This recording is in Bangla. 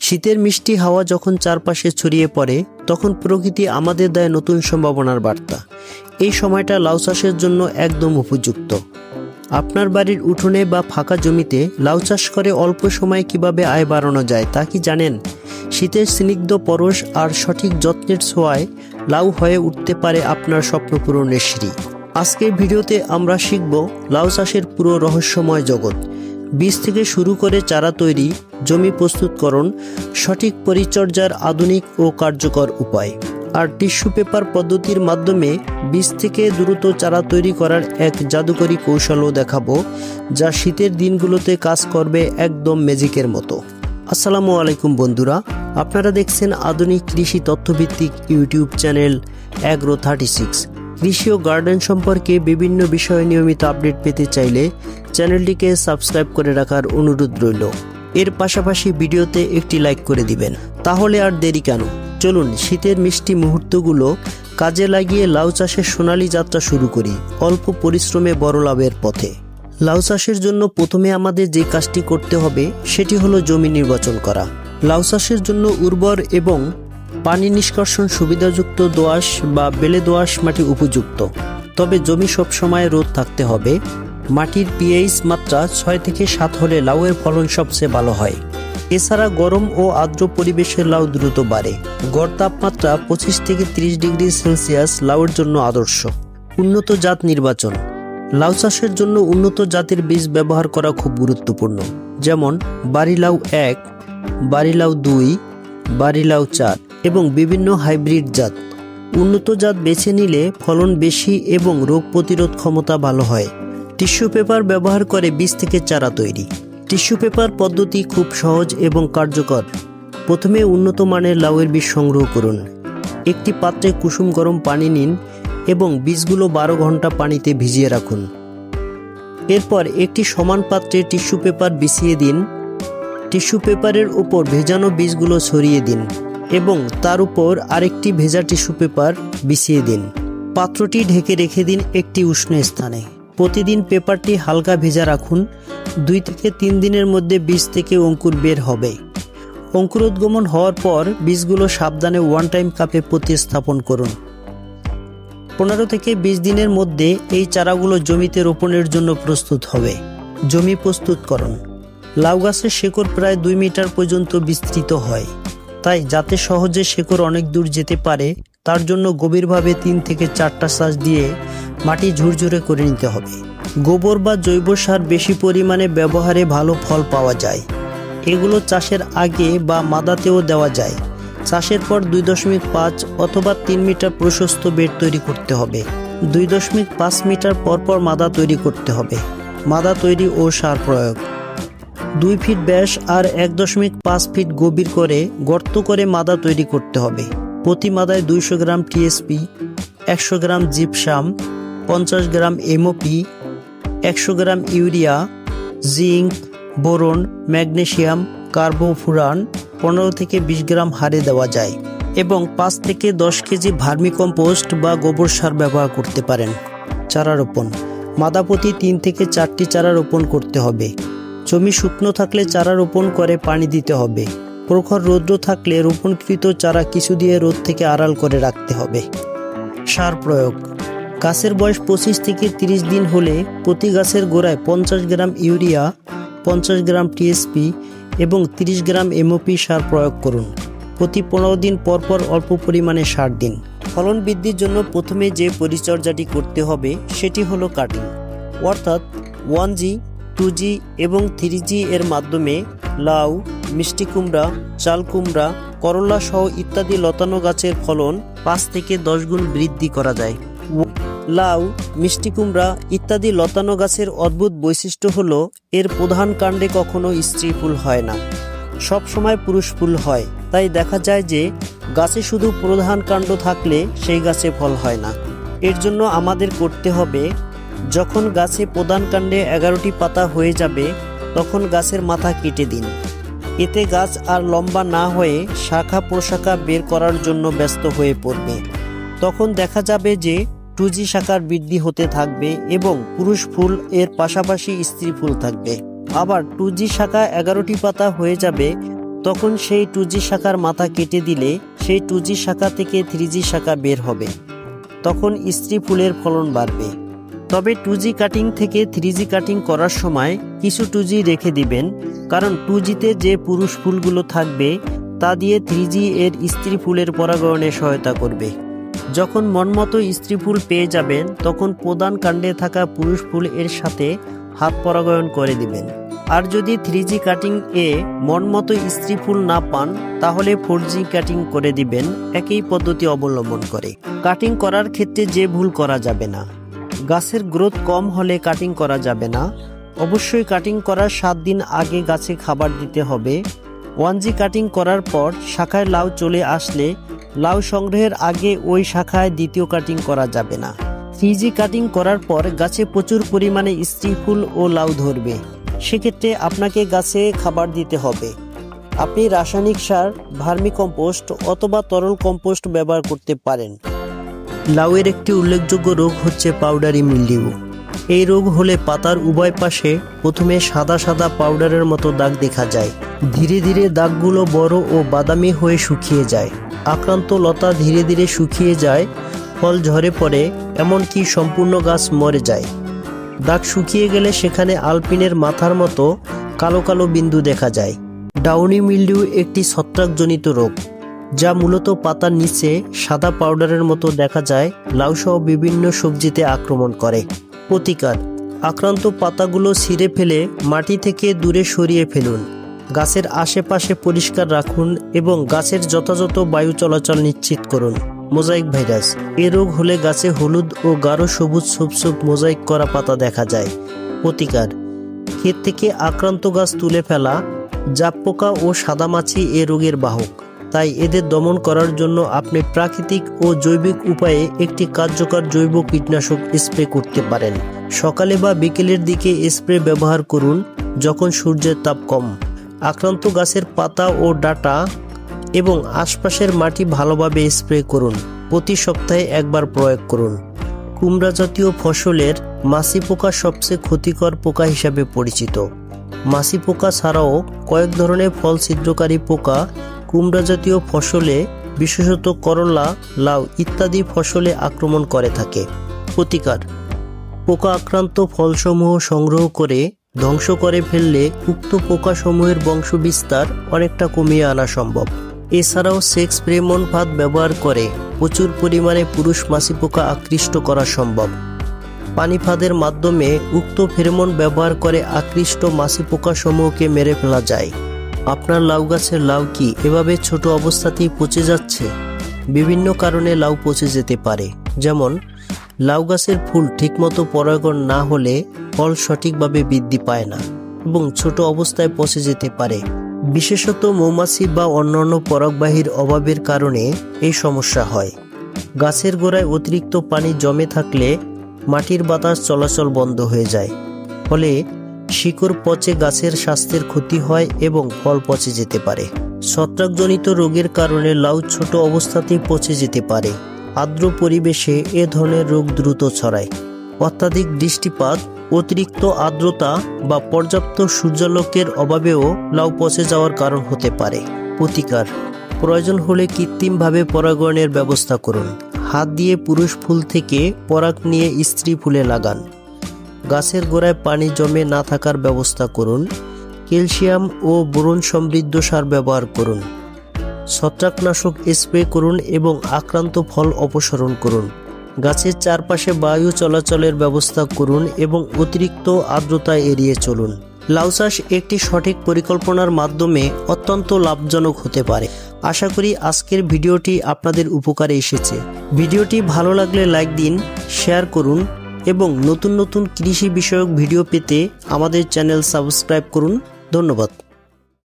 শীতের মিষ্টি হাওয়া যখন চারপাশে ছড়িয়ে পড়ে তখন প্রকৃতি আমাদের দেয় নতুন সম্ভাবনার বার্তা। এই সময়টা লাউ চাষের জন্য একদম উপযুক্ত। আপনার বাড়ির উঠোনে বা ফাঁকা জমিতে লাউ চাষ করে অল্প সময়ে কিভাবে আয় বাড়ানো যায় তা কি জানেন? শীতের স্নিগ্ধ পরশ আর সঠিক যত্নের ছোঁয়ায় লাউ হয়ে উঠতে পারে আপনার স্বপ্ন পূরণের সিঁড়ি। আজকের ভিডিওতে আমরা শিখব লাউ চাষের পুরো রহস্যময় জগৎ, বীজ থেকে শুরু করে চারা তৈরি, জমি প্রস্তুতকরণ, সঠিক পরিচর্যার আধুনিক ও কার্যকর উপায়, আর টিস্যু পেপার পদ্ধতির মাধ্যমে বীজ থেকে দ্রুত চারা তৈরি করার এক জাদুকরী কৌশলও দেখাবো, যা শীতের দিনগুলোতে কাজ করবে একদম ম্যাজিকের মতো। আসসালামু আলাইকুম বন্ধুরা, আপনারা দেখছেন আধুনিক কৃষি তথ্যভিত্তিক ইউটিউব চ্যানেল Agro36। কৃষি ও গার্ডেন সম্পর্কে বিভিন্ন বিষয়ে নিয়মিত আপডেট পেতে চাইলে চ্যানেলটিকে সাবস্ক্রাইব করে রাখার অনুরোধ রইল। এর পাশাপাশি ভিডিওতে একটি লাইক করে দিবেন। তাহলে আর দেরি কেন, চলুন শীতের মিষ্টি মুহূর্তগুলো কাজে লাগিয়ে লাউ চাষের সোনালী যাত্রা শুরু করি, অল্প পরিশ্রমে বড় লাভের পথে। লাউ চাষের জন্য প্রথমে আমাদের যে কাজটি করতে হবে সেটি হলো জমি নির্বাচন করা। লাউ চাষের জন্য উর্বর এবং পানি নিষ্কাশন সুবিধাযুক্ত দোআঁশ বা বেলে দোআঁশ মাটি উপযুক্ত, তবে জমি সবসময় রোদ থাকতে হবে। মাটির পিএইচ মাত্রা 6 থেকে 7 হলে লাউয়ের ফলন সবচেয়ে ভালো হয়। এছাড়া গরম ও আর্দ্র পরিবেশের লাউ দ্রুত বাড়ে। গড় তাপমাত্রা 25 থেকে 30 ডিগ্রি সেলসিয়াস লাউয়ের জন্য আদর্শ। উন্নত জাত নির্বাচন। লাউ চাষের জন্য উন্নত জাতের বীজ ব্যবহার করা খুব গুরুত্বপূর্ণ, যেমন বাড়িলাউ 1, বাড়িলাউ 2, বাড়িলাউ 4 এবং বিভিন্ন হাইব্রিড জাত। উন্নত জাত বেছে নিলে ফলন বেশি এবং রোগ প্রতিরোধ ক্ষমতা ভালো হয়। টিস্যু পেপার ব্যবহার করে বীজ থেকে চারা তৈরি। টিস্যু পেপার পদ্ধতি খুব সহজ এবং কার্যকর। প্রথমে উন্নত মানের লাউয়ের বীজ সংগ্রহ করুন। একটি পাত্রে কুসুম গরম পানি নিন এবং বীজগুলো 12 ঘন্টা পানিতে ভিজিয়ে রাখুন। এরপর একটি সমান পাত্রে টিস্যু পেপার বিছিয়ে দিন। টিস্যু পেপারের উপর ভেজানো বীজগুলো ছড়িয়ে দিন এবং তার উপর আরেকটি ভেজা টিস্যু পেপার বিছিয়ে দিন। পাত্রটি ঢেকে রেখে দিন একটি উষ্ণ স্থানে। প্রতিদিন পেপারটি হালকা ভেজা রাখুন। 2 থেকে 3 দিনের মধ্যে বীজ থেকে অঙ্কুর বের হবে। অঙ্কুরোদ্গমন হওয়ার পর বীজগুলো সাবধানে 1 টাইম কাপে প্রতিস্থাপন করুন। 15 থেকে 20 দিনের মধ্যে এই চারাগুলো জমিতে রোপণের জন্য প্রস্তুত হবে। জমি প্রস্তুতকরণ। লাউ গাছের শেকড় প্রায় 2 মিটার পর্যন্ত বিস্তৃত হয়, তাই যাতে সহজে শেকড় অনেক দূর যেতে পারে তার জন্য গভীরভাবে 3 থেকে 4টা সাজ দিয়ে মাটি ঝুরঝুরে করে নিতে হবে। গোবর বা জৈব সার বেশি পরিমাণে ব্যবহারে ভালো ফল পাওয়া যায়। এগুলো চাষের আগে বা মাদাতেও দেওয়া যায়। চাষের পর 2.5 অথবা 3 মিটার প্রশস্ত বেড তৈরি করতে হবে। 2.5 মিটার পরপর মাদা তৈরি করতে হবে। মাদা তৈরি ও সার প্রয়োগ। 2 ফিট ব্যাস আর 1.5 ফিট গভীর করে গর্ত করে মাদা তৈরি করতে হবে। প্রতি মাদায় 200 gram TSP, 100 gram gypsum, 50 gram MOP, 100 gram urea, zinc, boron, magnesium, carbofuran 15 থেকে 20 গ্রাম হারে দেওয়া যায় এবং 5 থেকে 10 কেজি ভার্মিকম্পোস্ট বা গোবর সার ব্যবহার করতে পারেন। চারা রোপণ। মাদা প্রতি 3 থেকে 4টি চারা রোপণ করতে হবে। জমি শুকনো থাকলে চারা রোপণ করে পানি দিতে হবে। প্রখর রৌদ্র থাকলে রোপণকৃত চারা কিছু দিয়ে রোদ থেকে আড়াল করে রাখতে হবে। সার প্রয়োগ। গাছের বয়স 25 থেকে 30 দিন হলে প্রতি গাছের গোড়ায় 50 গ্রাম ইউরিয়া, 50 গ্রাম টিএসপি এবং 30 গ্রাম এমওপি সার প্রয়োগ করুন। প্রতি 15 দিন পরপর অল্প পরিমাণে সার দিন। ফলন বৃদ্ধির জন্য প্রথমে যে পরিচর্যাটি করতে হবে সেটি হলো কাটিং, অর্থাৎ 1G, 2G এবং 3G এর মাধ্যমে লাউ, মিষ্টি কুমড়া, চাল কুমড়া, করলা সহ ইত্যাদি লতানো গাছের ফলন 5 থেকে 10 গুণ বৃদ্ধি করা যায়। লাউ, মিষ্টি কুমড়া ইত্যাদি লতানো গাছের অদ্ভুত বৈশিষ্ট্য হলো এর প্রধান কাণ্ডে কখনো স্ত্রী ফুল হয় না, সব সময় পুরুষ ফুল হয়। তাই দেখা যায় যে গাছে শুধু প্রধান কাণ্ড থাকলে সেই গাছে ফল হয় না। এর জন্য আমাদের করতে হবে, যখন গাছে প্রধান কাণ্ডে 11টি পাতা হয়ে যাবে তখন গাছের মাথা কেটে দিন। এতে গাছ আর লম্বা না হয়ে শাখা প্রশাখা বের করার জন্য ব্যস্ত হয়ে পড়বে। তখন দেখা যাবে যে 2G শাখার বৃদ্ধি হতে থাকবে এবং পুরুষ ফুল এর পাশাপাশি স্ত্রী ফুল থাকবে। আবার 2G শাখা 11টি পাতা হয়ে যাবে তখন সেই 2G শাখার মাথা কেটে দিলে সেই 2G শাখা থেকে 3G শাখা বের হবে। তখন স্ত্রী ফুলের ফলন বাড়বে। তবে 2G কাটিং থেকে 3G কাটিং করার সময় কিছু 2G রেখে দিবেন, কারণ 2Gতে যে পুরুষ ফুলগুলো থাকবে তা দিয়ে 3G এর স্ত্রী ফুলের পরাগায়নে সহায়তা করবে। যখন মনমতো স্ত্রী ফুল পেয়ে যাবেন তখন প্রধান কাণ্ডে থাকা পুরুষ ফুল এর সাথে হাত পরাগায়ন করে দিবেন। আর যদি 3G কাটিং এ মনমতো স্ত্রী ফুল না পান তাহলে 4G কাটিং করে দিবেন একই পদ্ধতি অবলম্বন করে। কাটিং করার ক্ষেত্রে যে ভুল করা যাবে না, গাছের গ্রোথ কম হলে কাটিং করা যাবে না। অবশ্যই কাটিং করার 7 দিন আগে গাছে খাবার দিতে হবে। 1G কাটিং করার পর শাখায় লাউ চলে আসলে লাউ সংগ্রহের আগে ওই শাখায় দ্বিতীয় কাটিং করা যাবে না। 3G কাটিং করার পর গাছে প্রচুর পরিমাণে স্ত্রী ফুল ও লাউ ধরবে, সেক্ষেত্রে আপনাকে গাছে খাবার দিতে হবে। আপনি রাসায়নিক সার, ভার্মি কম্পোস্ট অথবা তরল কম্পোস্ট ব্যবহার করতে পারেন। লাউয়ের একটি উল্লেখযোগ্য রোগ হচ্ছে পাউডারি মিলডিউ। এই রোগ হলে পাতার উভয় পাশে প্রথমে সাদা সাদা পাউডারের মতো দাগ দেখা যায়। ধীরে ধীরে দাগগুলো বড় ও বাদামি হয়ে শুকিয়ে যায়। আক্রান্ত লতা ধীরে ধীরে শুকিয়ে যায়, ফল ঝরে পড়ে, এমনকি সম্পূর্ণ গাছ মরে যায়। দাগ শুকিয়ে গেলে সেখানে আলপিনের মাথার মতো কালো কালো বিন্দু দেখা যায়। ডাউনি মিলডিউ একটি ছত্রাকজনিত রোগ, যা মূলত পাতার নিচে সাদা পাউডারের মতো দেখা যায়। লাউসহ বিভিন্ন সবজিতে আক্রমণ করে। প্রতিকার: আক্রান্ত পাতাগুলো ছিঁড়ে ফেলে মাটি থেকে দূরে সরিয়ে ফেলুন। গাছের আশেপাশে পরিষ্কার রাখুন এবং গাছের যথাযথ বায়ু চলাচল নিশ্চিত করুন। মোজাইক ভাইরাস: এ রোগ হলে গাছে হলুদ ও গাঢ় সবুজ ছোপ ছোপ মোজাইক করা পাতা দেখা যায়। প্রতিকার: ক্ষেত থেকে আক্রান্ত গাছ তুলে ফেলা। জাপ পোকা ও সাদামাছি এ রোগের বাহক, তাই এদের দমন করার জন্য আপনি প্রাকৃতিক ও জৈবিক উপায়ে একটি কার্যকর জৈব কীটনাশক স্প্রে করতে পারেন। সকালে বা বিকেলের দিকে স্প্রে ব্যবহার করুন যখন সূর্যের তাপ কম। আক্রান্ত গাছের পাতা ও ডাঁটা এবং আশপাশের মাটি ভালোভাবে স্প্রে করুন। প্রতি সপ্তাহে একবার প্রয়োগ করুন। কুমড়া জাতীয় ফসলের মাছি পোকা সবচেয়ে ক্ষতিকর পোকা হিসাবে পরিচিত। মাছি পোকা ছাড়াও কয়েক ধরনের ফল ছিদ্রকারী পোকা কুমড়া জাতীয় ফসলে, বিশেষত করলা, লাউ ইত্যাদি ফসলে আক্রমণ করে থাকে। প্রতিকার: পোকা আক্রান্ত ফলসমূহ সংগ্রহ করে ধ্বংস করে ফেললে উক্ত পোকাসমূহের বংশবিস্তার অনেকটা কমিয়ে আনা সম্ভব। এছাড়াও সেক্স ফেরোমন ফাঁদ ব্যবহার করে প্রচুর পরিমাণে পুরুষ মাছি পোকা আকৃষ্ট করা সম্ভব। পানি ফাঁদের মাধ্যমে উক্ত ফেরোমন ব্যবহার করে আকৃষ্ট মাছি পোকা সমূহকে মেরে ফেলা যায়। আপনার লাউ গাছের লাউ কি এভাবে ছোট অবস্থাতেই পচে যাচ্ছে? বিভিন্ন কারণে লাউ পচে যেতে পারে, যেমন লাউ গাছের ফুল ঠিকমতো পরাগণ না হলে ফল সঠিকভাবে বৃদ্ধি পায় না এবং ছোট অবস্থায় পচে যেতে পারে। বিশেষত মৌমাছি বা অন্যান্য পরাগবাহীর অভাবের কারণে এই সমস্যা হয়। গাছের গোড়ায় অতিরিক্ত পানি জমে থাকলে মাটির বাতাস চলাচল বন্ধ হয়ে যায়, ফলে শিকড় পচে গাছের স্বাস্থ্যের ক্ষতি হয় এবং ফল পচে যেতে পারে। ছত্রাকজনিত রোগের কারণে লাউ ছোট অবস্থাতেই পচে যেতে পারে। আর্দ্র পরিবেশে এ ধরনের রোগ দ্রুত ছড়ায়। অত্যাধিক বৃষ্টিপাত, অতিরিক্ত আর্দ্রতা বা পর্যাপ্ত সূর্যালোকের অভাবেও লাউ পচে যাওয়ার কারণ হতে পারে। প্রতিকার: প্রয়োজন হলে কৃত্রিমভাবে পরাগায়নের ব্যবস্থা করুন। হাত দিয়ে পুরুষ ফুল থেকে পরাগ নিয়ে স্ত্রী ফুলে লাগান। গাছের গোড়ায় পানি জমে না থাকার ব্যবস্থা করুন। ক্যালসিয়াম ও বোরন সমৃদ্ধ সার ব্যবহার করুন। ছত্রাকনাশক স্প্রে করুন এবং আক্রান্ত ফল অপসারণ করুন। গাছের চারপাশে বায়ু চলাচলের ব্যবস্থা করুন এবং অতিরিক্ত আর্দ্রতা এড়িয়ে চলুন। লাউ চাষ একটি সঠিক পরিকল্পনার মাধ্যমে অত্যন্ত লাভজনক হতে পারে। আশা করি আজকের ভিডিওটি আপনাদের উপকারে এসেছে। ভিডিওটি ভালো লাগলে লাইক দিন, শেয়ার করুন এবং নতুন নতুন কৃষি বিষয়ক ভিডিও পেতে আমাদের চ্যানেল সাবস্ক্রাইব করুন। ধন্যবাদ।